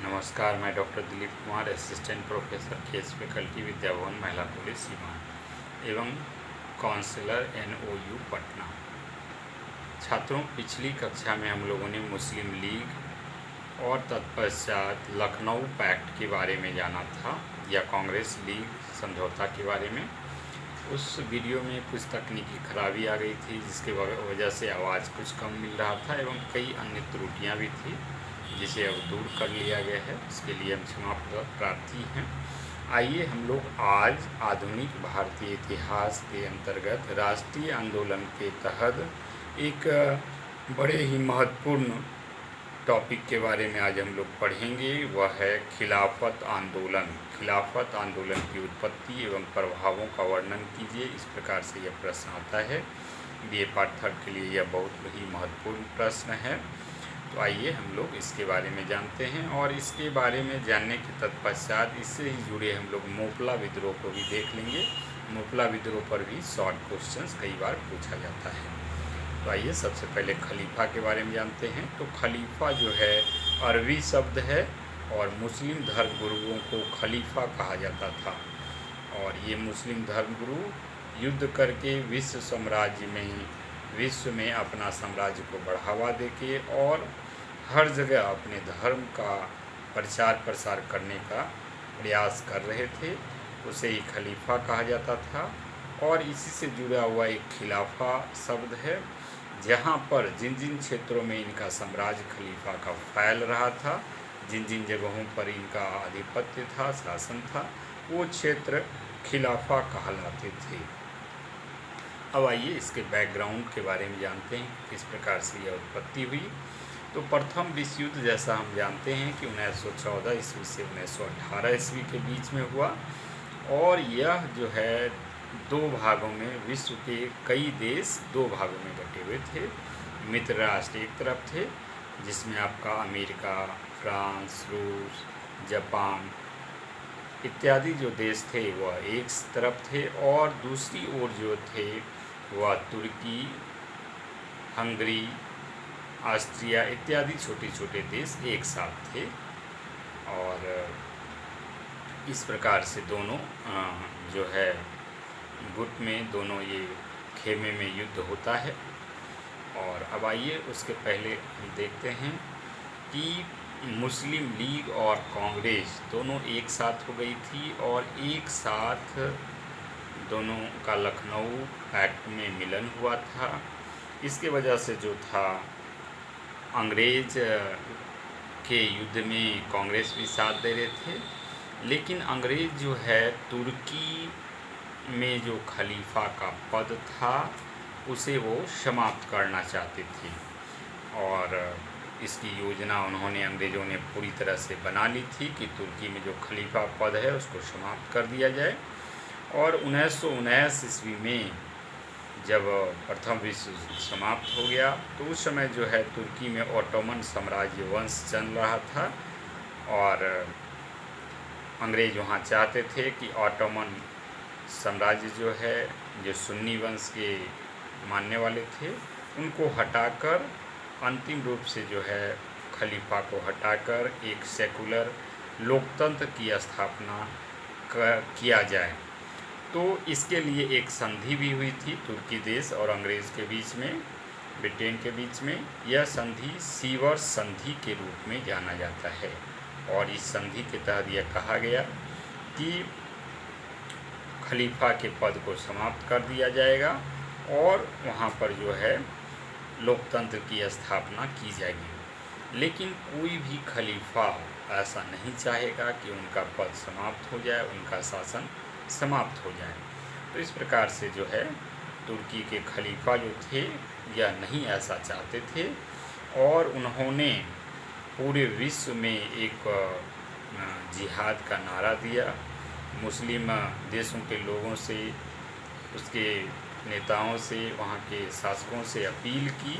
नमस्कार, मैं doctor Dilip Kumar, assistant professor केस फैकल्टी विद्या भवन महिला कॉलेज सीवान एवं काउंसलर NOU पटना। छात्रों, पिछली कक्षा में हम लोगों ने मुस्लिम लीग और तत्पश्चात लखनऊ पैक्ट के बारे में जाना था या कांग्रेस लीग समझौता के बारे में। उस वीडियो में कुछ तकनीकी खराबी आ गई थी, जिसके वजह से आवाज़ कुछ कम मिल रहा था एवं कई अन्य त्रुटियाँ भी थी, जिसे अब दूर कर लिया गया है। इसके लिए हम क्षमा प्रार्थी हैं। आइए हम लोग आज आधुनिक भारतीय इतिहास के अंतर्गत राष्ट्रीय आंदोलन के तहत एक बड़े ही महत्वपूर्ण टॉपिक के बारे में आज हम लोग पढ़ेंगे। वह है खिलाफत आंदोलन। खिलाफत आंदोलन की उत्पत्ति एवं प्रभावों का वर्णन कीजिए। इस प्रकार से यह प्रश्न आता है। BA पार्ट 3 के लिए यह बहुत ही महत्वपूर्ण प्रश्न है। तो आइए हम लोग इसके बारे में जानते हैं, और इसके बारे में जानने के तत्पश्चात इससे ही जुड़े हम लोग मोपला विद्रोह को भी देख लेंगे। मोपला विद्रोह पर भी शॉर्ट क्वेश्चंस कई बार पूछा जाता है। तो आइए सबसे पहले खलीफा के बारे में जानते हैं। तो खलीफा जो है अरबी शब्द है और मुस्लिम धर्मगुरुओं को खलीफा कहा जाता था। और ये मुस्लिम धर्मगुरु युद्ध करके विश्व में अपना साम्राज्य को बढ़ावा देके और हर जगह अपने धर्म का प्रचार प्रसार करने का प्रयास कर रहे थे। उसे ही खलीफा कहा जाता था। और इसी से जुड़ा हुआ एक खिलाफा शब्द है, जहाँ पर जिन जिन क्षेत्रों में इनका साम्राज्य खलीफा का फैल रहा था, जिन जिन जगहों पर इनका आधिपत्य था, शासन था, वो क्षेत्र खिलाफा कहलाते थे। अब आइए इसके बैकग्राउंड के बारे में जानते हैं, किस प्रकार से यह उत्पत्ति हुई। तो प्रथम विश्व युद्ध, जैसा हम जानते हैं कि 1914 ईस्वी से 1918 ईस्वी के बीच में हुआ। और यह जो है दो भागों में, विश्व के कई देश दो भागों में बटे हुए थे। मित्र राष्ट्र एक तरफ थे, जिसमें आपका अमेरिका, फ्रांस, रूस, जापान इत्यादि जो देश थे वह एक तरफ थे, और दूसरी ओर जो थे वह तुर्की, हंगरी, ऑस्ट्रिया इत्यादि छोटे छोटे देश एक साथ थे। और इस प्रकार से दोनों जो है गुट में, दोनों ये खेमे में युद्ध होता है। और अब आइए उसके पहले हम देखते हैं कि मुस्लिम लीग और कांग्रेस दोनों एक साथ हो गई थी, और एक साथ दोनों का लखनऊ पैक्ट में मिलन हुआ था। इसके वजह से जो था, अंग्रेज के युद्ध में कांग्रेस भी साथ दे रहे थे, लेकिन अंग्रेज जो है तुर्की में जो खलीफा का पद था उसे वो समाप्त करना चाहते थे। और इसकी योजना उन्होंने, अंग्रेज़ों ने पूरी तरह से बना ली थी कि तुर्की में जो खलीफा पद है उसको समाप्त कर दिया जाए। और 1919 ईस्वी में जब प्रथम विश्व युद्ध समाप्त हो गया, तो उस समय जो है तुर्की में ऑटोमन साम्राज्य वंश चल रहा था। और अंग्रेज वहाँ चाहते थे कि ऑटोमन साम्राज्य जो है, जो सुन्नी वंश के मानने वाले थे, उनको हटाकर अंतिम रूप से जो है खलीफा को हटाकर एक सेकुलर लोकतंत्र की स्थापना किया जाए। तो इसके लिए एक संधि भी हुई थी तुर्की देश और अंग्रेज़ के बीच में, ब्रिटेन के बीच में। यह संधि सीवर्स संधि के रूप में जाना जाता है। और इस संधि के तहत यह कहा गया कि खलीफा के पद को समाप्त कर दिया जाएगा और वहाँ पर जो है लोकतंत्र की स्थापना की जाएगी। लेकिन कोई भी खलीफा ऐसा नहीं चाहेगा कि उनका पद समाप्त हो जाए, उनका शासन समाप्त हो जाए। तो इस प्रकार से जो है तुर्की के खलीफा जो थे यह नहीं ऐसा चाहते थे, और उन्होंने पूरे विश्व में एक जिहाद का नारा दिया। मुस्लिम देशों के लोगों से, उसके नेताओं से, वहाँ के शासकों से अपील की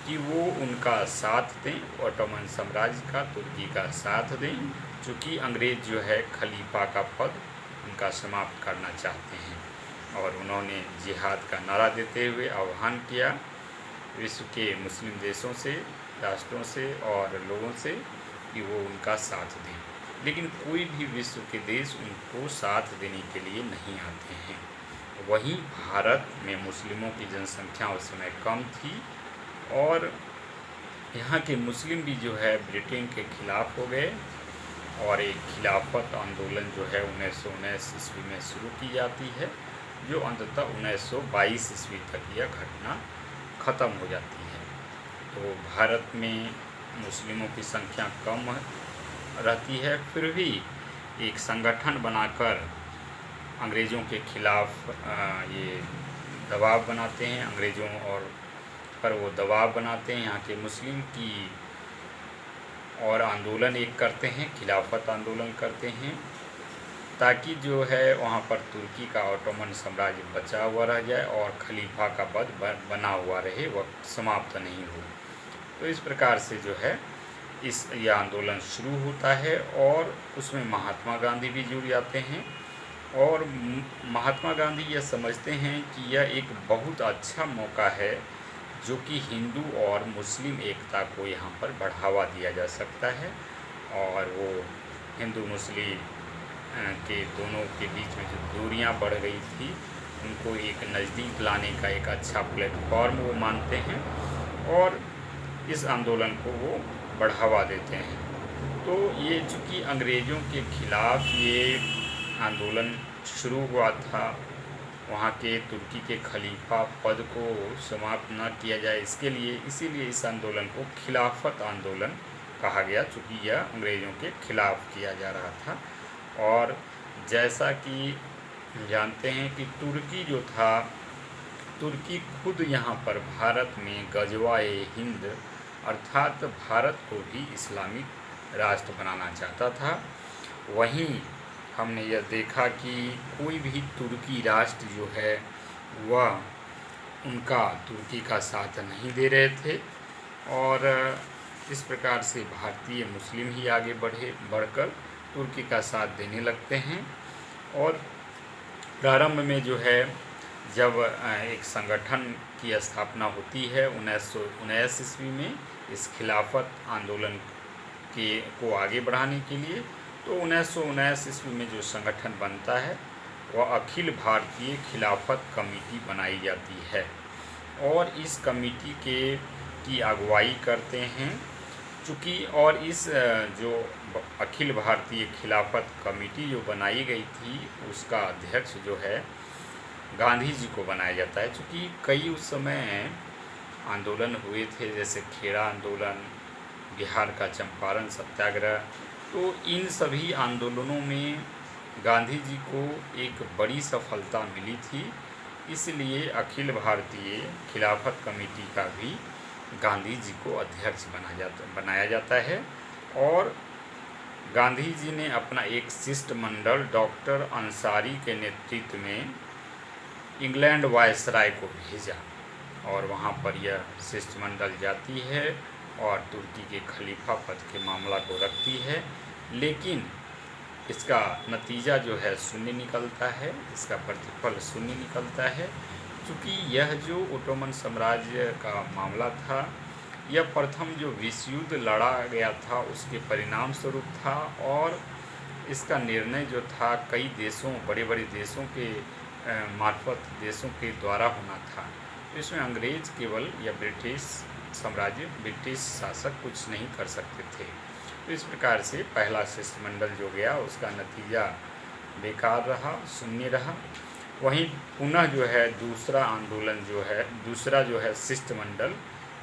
कि वो उनका साथ दें, ऑटोमन साम्राज्य का, तुर्की का साथ दें, चूँकि अंग्रेज़ जो है खलीफा का पद उनका समाप्त करना चाहते हैं। और उन्होंने जिहाद का नारा देते हुए आह्वान किया विश्व के मुस्लिम देशों से, राष्ट्रों से और लोगों से कि वो उनका साथ दें, लेकिन कोई भी विश्व के देश उनको साथ देने के लिए नहीं आते हैं। वहीं भारत में मुस्लिमों की जनसंख्या उस समय कम थी और यहाँ के मुस्लिम भी जो है ब्रिटेन के खिलाफ हो गए और एक खिलाफत आंदोलन जो है 1919 ईस्वी में शुरू की जाती है, जो अंततः 1922 ईस्वी तक यह घटना ख़त्म हो जाती है। तो भारत में मुस्लिमों की संख्या कम रहती है, फिर भी एक संगठन बनाकर अंग्रेज़ों के खिलाफ ये दबाव बनाते हैं, अंग्रेज़ों और पर वो दबाव बनाते हैं यहाँ के मुस्लिम की, और आंदोलन एक करते हैं, खिलाफत आंदोलन करते हैं, ताकि जो है वहाँ पर तुर्की का ऑटोमन साम्राज्य बचा हुआ रह जाए और खलीफा का पद बना हुआ रहे, वह समाप्त नहीं हो। तो इस प्रकार से जो है यह आंदोलन शुरू होता है और उसमें महात्मा गांधी भी जुड़ जाते हैं। और महात्मा गांधी यह समझते हैं कि यह एक बहुत अच्छा मौका है जो कि हिंदू और मुस्लिम एकता को यहाँ पर बढ़ावा दिया जा सकता है, और वो हिंदू मुस्लिम के दोनों के बीच में जो दूरियाँ बढ़ गई थी उनको एक नज़दीक लाने का एक अच्छा प्लेटफॉर्म वो मानते हैं और इस आंदोलन को वो बढ़ावा देते हैं। तो ये चूँकि अंग्रेज़ों के खिलाफ़ ये आंदोलन शुरू हुआ था, वहाँ के तुर्की के खलीफा पद को समाप्त न किया जाए इसके लिए, इसीलिए इस आंदोलन को खिलाफत आंदोलन कहा गया, चूँकि यह अंग्रेज़ों के खिलाफ़ किया जा रहा था। और जैसा कि जानते हैं कि तुर्की जो था, तुर्की खुद यहाँ पर भारत में गजवाए हिंद अर्थात भारत को भी इस्लामिक राष्ट्र बनाना चाहता था। वहीं हमने यह देखा कि कोई भी तुर्की राष्ट्र जो है वह उनका तुर्की का साथ नहीं दे रहे थे, और इस प्रकार से भारतीय मुस्लिम ही आगे बढ़कर तुर्की का साथ देने लगते हैं। और प्रारंभ में जो है जब एक संगठन की स्थापना होती है 1919 ईस्वी में इस खिलाफत आंदोलन को आगे बढ़ाने के लिए, तो 1919 ईस्वी में जो संगठन बनता है वह अखिल भारतीय खिलाफत कमेटी बनाई जाती है, और इस कमेटी की अगुवाई करते हैं चूँकि, और इस जो अखिल भारतीय खिलाफत कमेटी जो बनाई गई थी उसका अध्यक्ष जो है गांधी जी को बनाया जाता है। चूँकि कई उस समय आंदोलन हुए थे, जैसे खेड़ा आंदोलन, बिहार का चंपारण सत्याग्रह, तो इन सभी आंदोलनों में गांधी जी को एक बड़ी सफलता मिली थी, इसलिए अखिल भारतीय खिलाफत कमेटी का भी गांधी जी को अध्यक्ष बनाया जाता है। और गांधी जी ने अपना एक शिष्टमंडल डॉक्टर अंसारी के नेतृत्व में इंग्लैंड वायसराय को भेजा, और वहाँ पर यह शिष्टमंडल जाती है और तुर्की के खलीफा पद के मामला को रखती है, लेकिन इसका नतीजा जो है शून्य निकलता है, इसका प्रतिफल शून्य निकलता है, क्योंकि यह जो ओटोमन साम्राज्य का मामला था यह प्रथम जो विश्व युद्ध लड़ा गया था उसके परिणाम स्वरूप था, और इसका निर्णय जो था कई देशों, बड़े बड़े देशों के मार्फत देशों के द्वारा होना था। तो इसमें अंग्रेज़ केवल या ब्रिटिश साम्राज्य, ब्रिटिश शासक कुछ नहीं कर सकते थे। तो इस प्रकार से पहला शिष्टमंडल जो गया उसका नतीजा बेकार रहा, शून्य रहा। वहीं पुनः जो है दूसरा जो है शिष्टमंडल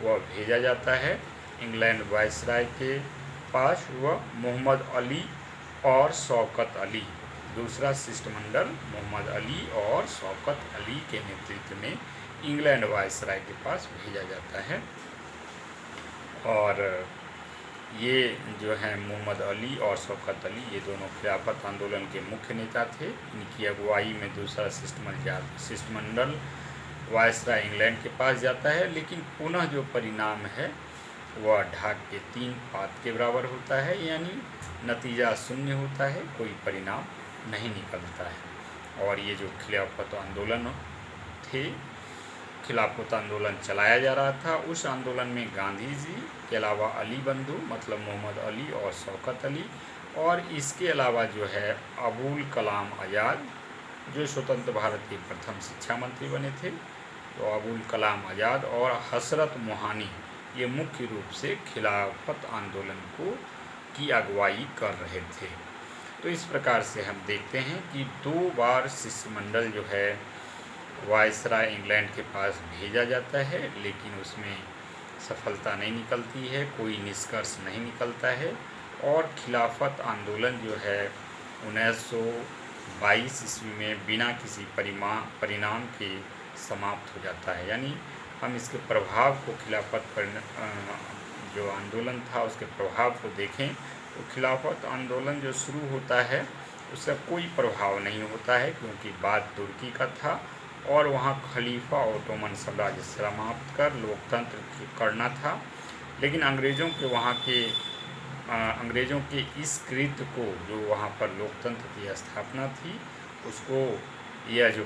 वह भेजा जाता है इंग्लैंड वायसराय के पास, वह मोहम्मद अली और शौकत अली, दूसरा शिष्टमंडल मोहम्मद अली और शौकत अली के नेतृत्व में इंग्लैंड वायसराय के पास भेजा जाता है। और ये जो है मोहम्मद अली और शौकत अली, ये दोनों खिलाफत आंदोलन के मुख्य नेता थे। इनकी अगुवाई में दूसरा शिष्टमंडल वायसराय इंग्लैंड के पास जाता है, लेकिन पुनः जो परिणाम है वह ढाक के 3 पात के बराबर होता है, यानी नतीजा शून्य होता है, कोई परिणाम नहीं निकलता है। और ये जो खिलाफत आंदोलन थे खिलाफत आंदोलन चलाया जा रहा था। उस आंदोलन में गांधी जी के अलावा अली बंधु मतलब मोहम्मद अली और शौकत अली, और इसके अलावा जो है अबुल कलाम आज़ाद, जो स्वतंत्र भारत के प्रथम शिक्षा मंत्री बने थे, तो अबुल कलाम आज़ाद और हसरत मोहानी, ये मुख्य रूप से खिलाफत आंदोलन की अगुवाई कर रहे थे। तो इस प्रकार से हम देखते हैं कि 2 बार शिष्टमंडल जो है वायसराय इंग्लैंड के पास भेजा जाता है, लेकिन उसमें सफलता नहीं निकलती है, कोई निष्कर्ष नहीं निकलता है, और खिलाफत आंदोलन जो है 1922 ईस्वी में बिना किसी परिणाम के समाप्त हो जाता है। यानी हम इसके प्रभाव को जो आंदोलन था उसके प्रभाव को देखें तो खिलाफत आंदोलन जो शुरू होता है उसका कोई प्रभाव नहीं होता है, क्योंकि बाद तुर्की का था और वहाँ खलीफा ओटोमन साम्राज्य समाप्त कर लोकतंत्र करना था। लेकिन अंग्रेज़ों के इस कृत्य को, जो वहाँ पर लोकतंत्र की स्थापना थी, उसको यह जो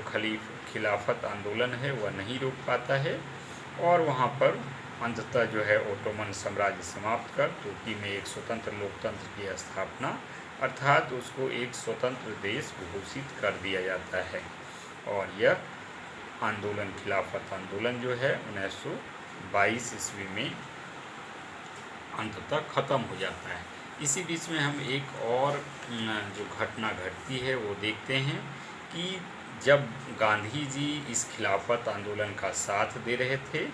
खिलाफत आंदोलन है वह नहीं रोक पाता है, और वहाँ पर अंततः जो है ओटोमन साम्राज्य समाप्त कर तुर्की में एक स्वतंत्र लोकतंत्र की स्थापना, अर्थात उसको एक स्वतंत्र देश घोषित कर दिया जाता है। और यह आंदोलन खिलाफत आंदोलन जो है 1922 ईस्वी में अंततः ख़त्म हो जाता है। इसी बीच में हम एक और जो घटना घटती है वो देखते हैं कि जब गांधी जी इस खिलाफत आंदोलन का साथ दे रहे थे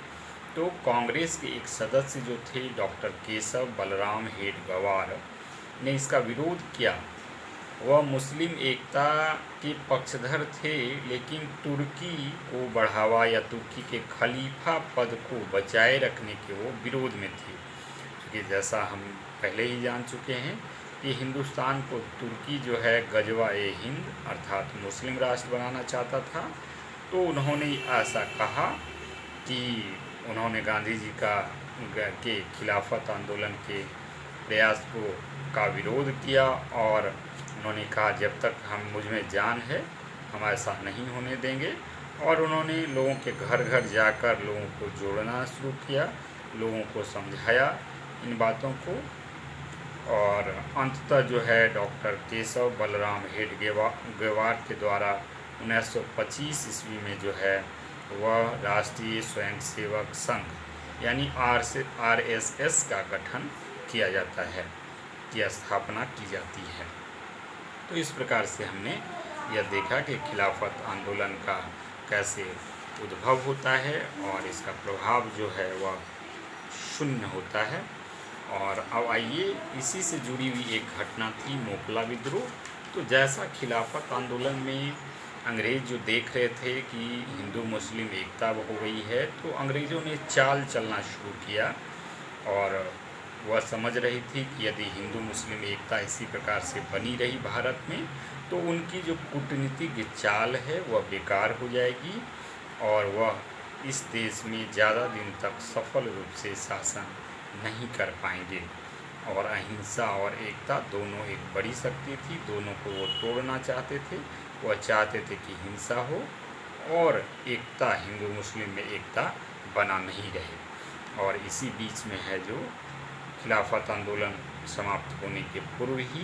तो कांग्रेस के एक सदस्य जो थे डॉक्टर केशव बलराम हेडगेवार ने इसका विरोध किया। वह मुस्लिम एकता के पक्षधर थे, लेकिन तुर्की को बढ़ावा या तुर्की के खलीफा पद को बचाए रखने के वो विरोध में थे। क्योंकि जैसा हम पहले ही जान चुके हैं कि हिंदुस्तान को तुर्की जो है गजवा-ए हिंद अर्थात मुस्लिम राष्ट्र बनाना चाहता था। तो उन्होंने ऐसा कहा कि उन्होंने गांधी जी के खिलाफत आंदोलन के प्रयास का विरोध किया, और उन्होंने कहा जब तक मुझ में जान है हम ऐसा नहीं होने देंगे। और उन्होंने लोगों के घर घर जाकर लोगों को जोड़ना शुरू किया, लोगों को समझाया इन बातों को, और अंततः जो है डॉक्टर केशव बलराम हेडगेवार के द्वारा 1925 ईस्वी में जो है वह राष्ट्रीय स्वयंसेवक संघ यानी RSS का गठन किया जाता है, की स्थापना की जाती है। तो इस प्रकार से हमने यह देखा कि खिलाफत आंदोलन का कैसे उद्भव होता है और इसका प्रभाव जो है वह शून्य होता है। और अब आइए इसी से जुड़ी हुई एक घटना थी मोकला विद्रोह। तो जैसा खिलाफत आंदोलन में अंग्रेज़ जो देख रहे थे कि हिंदू मुस्लिम एकता हो गई है, तो अंग्रेज़ों ने चाल चलना शुरू किया, और वह समझ रही थी कि यदि हिंदू मुस्लिम एकता इसी प्रकार से बनी रही भारत में तो उनकी जो कूटनीतिक चाल है वह बेकार हो जाएगी और वह इस देश में ज़्यादा दिन तक सफल रूप से शासन नहीं कर पाएंगे। और अहिंसा और एकता दोनों एक बड़ी शक्ति थी, दोनों को वो तोड़ना चाहते थे। वह चाहते थे कि हिंसा हो और एकता, हिंदू मुस्लिम में एकता बना नहीं रहे। और इसी बीच में है जो खिलाफत आंदोलन समाप्त होने के पूर्व ही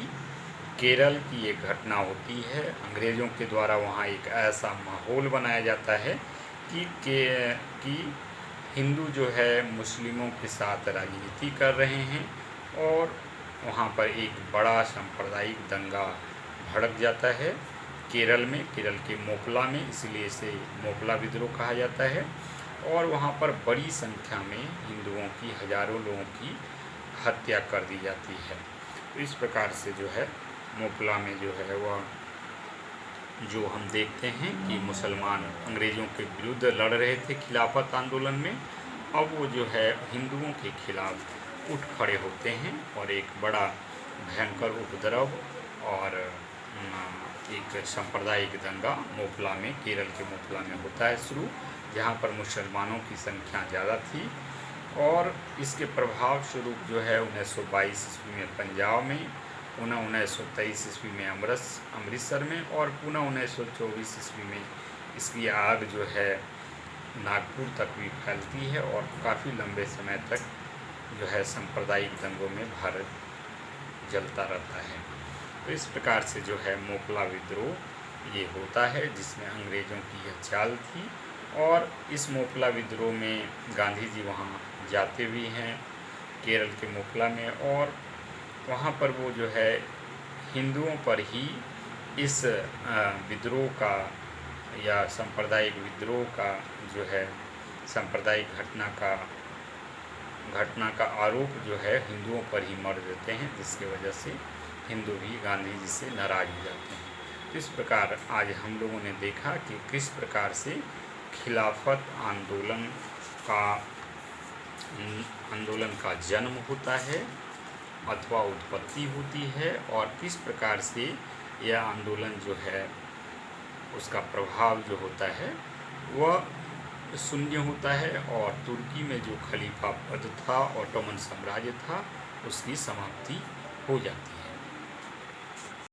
केरल की एक घटना होती है। अंग्रेज़ों के द्वारा वहाँ एक ऐसा माहौल बनाया जाता है कि हिंदू जो है मुस्लिमों के साथ राजनीति कर रहे हैं, और वहाँ पर एक बड़ा सांप्रदायिक दंगा भड़क जाता है केरल के मोकला में, इसलिए इसे मोकला विद्रोह कहा जाता है। और वहाँ पर बड़ी संख्या में हिंदुओं की, हजारों लोगों की हत्या कर दी जाती है। तो इस प्रकार से जो है मोकला में जो है वह जो हम देखते हैं कि मुसलमान अंग्रेज़ों के विरुद्ध लड़ रहे थे खिलाफत आंदोलन में, अब वो जो है हिंदुओं के खिलाफ उठ खड़े होते हैं और एक बड़ा भयंकर उपद्रव और एक सांप्रदायिक दंगा मोकला में, केरल के मोकला में होता है शुरू, जहाँ पर मुसलमानों की संख्या ज़्यादा थी। और इसके प्रभाव स्वरूप जो है 1922 ईस्वी में पंजाब में, पुनः 1923 ईस्वी में अमृतसर में, और पुनः 1924 ईस्वी में इसकी आग जो है नागपुर तक भी फैलती है और काफ़ी लंबे समय तक जो है सांप्रदायिक दंगों में भारत जलता रहता है। तो इस प्रकार से जो है मोपला विद्रोह ये होता है, जिसमें अंग्रेज़ों की यह चाल थी। और इस मोपला विद्रोह में गांधी जी वहाँ जाते भी हैं केरल के मोपला में, और वहाँ पर वो जो है हिंदुओं पर ही इस विद्रोह का या सांप्रदायिक विद्रोह का जो है सांप्रदायिक घटना का आरोप जो है हिंदुओं पर ही मढ़ देते हैं, जिसकी वजह से हिंदू भी गांधी जी से नाराज़ हो जाते हैं। तो इस प्रकार आज हम लोगों ने देखा कि किस प्रकार से खिलाफत आंदोलन का जन्म होता है अथवा उत्पत्ति होती है, और किस प्रकार से यह आंदोलन जो है उसका प्रभाव जो होता है वह शून्य होता है, और तुर्की में जो खलीफा पद था, ऑटोमन साम्राज्य था, उसकी समाप्ति हो जाती है।